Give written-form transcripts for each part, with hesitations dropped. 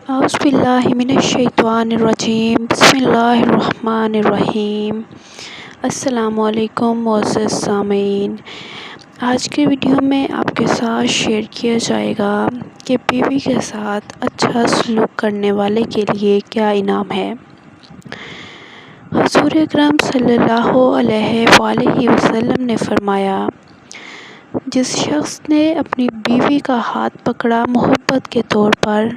اعوذ باللہ من الشیطان الرجیم، بسم اللہ الرحمن الرحیم۔ السلام علیکم معزز سامعین، آج کے ویڈیو میں آپ کے ساتھ شیئر کیا جائے گا کہ بیوی کے ساتھ اچھا سلوک کرنے والے کے لیے کیا انعام ہے۔ حضور اکرم صلی اللہ علیہ وآلہ وسلم نے فرمایا، جس شخص نے اپنی بیوی کا ہاتھ پکڑا محبت کے طور پر،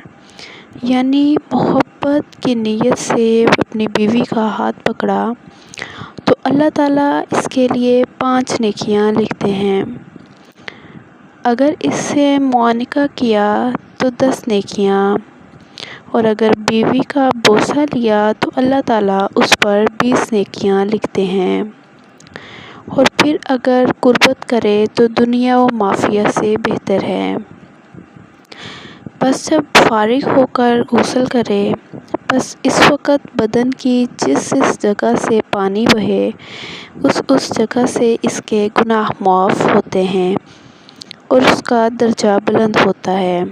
یعنی محبت کی نیت سے اپنی بیوی کا ہاتھ پکڑا، تو اللہ تعالیٰ اس کے لیے 5 نیکیاں لکھتے ہیں۔ اگر اس سے معانقہ کیا تو 10 نیکیاں، اور اگر بیوی کا بوسہ لیا تو اللہ تعالیٰ اس پر 20 نیکیاں لکھتے ہیں، اور پھر اگر قربت کرے تو دنیا و مافیہ سے بہتر ہے۔ بس جب فارغ ہو کر غسل کرے، بس اس وقت بدن کی جس جگہ سے پانی بہے، اس جگہ سے اس کے گناہ معاف ہوتے ہیں اور اس کا درجہ بلند ہوتا ہے،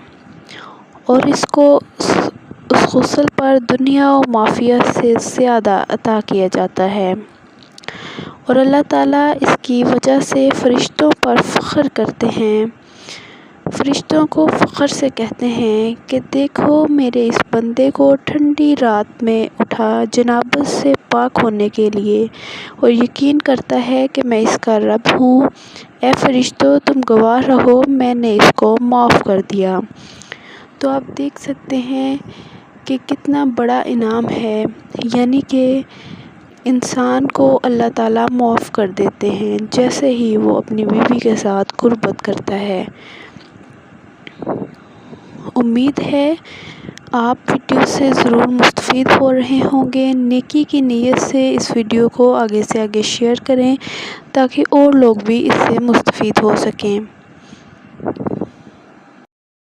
اور اس کو اس غسل پر دنیا و مافیہ سے زیادہ عطا کیا جاتا ہے، اور اللہ تعالیٰ اس کی وجہ سے فرشتوں پر فخر کرتے ہیں۔ فرشتوں کو فخر سے کہتے ہیں کہ دیکھو میرے اس بندے کو ٹھنڈی رات میں اٹھا جنابت سے پاک ہونے کے لیے، اور یقین کرتا ہے کہ میں اس کا رب ہوں۔ اے فرشتوں، تم گواہ رہو، میں نے اس کو معاف کر دیا۔ تو آپ دیکھ سکتے ہیں کہ کتنا بڑا انعام ہے، یعنی کہ انسان کو اللہ تعالیٰ معاف کر دیتے ہیں جیسے ہی وہ اپنی بیوی کے ساتھ قربت کرتا ہے۔ امید ہے آپ ویڈیو سے ضرور مستفید ہو رہے ہوں گے۔ نیکی کی نیت سے اس ویڈیو کو آگے سے آگے شیئر کریں تاکہ اور لوگ بھی اس سے مستفید ہو سکیں۔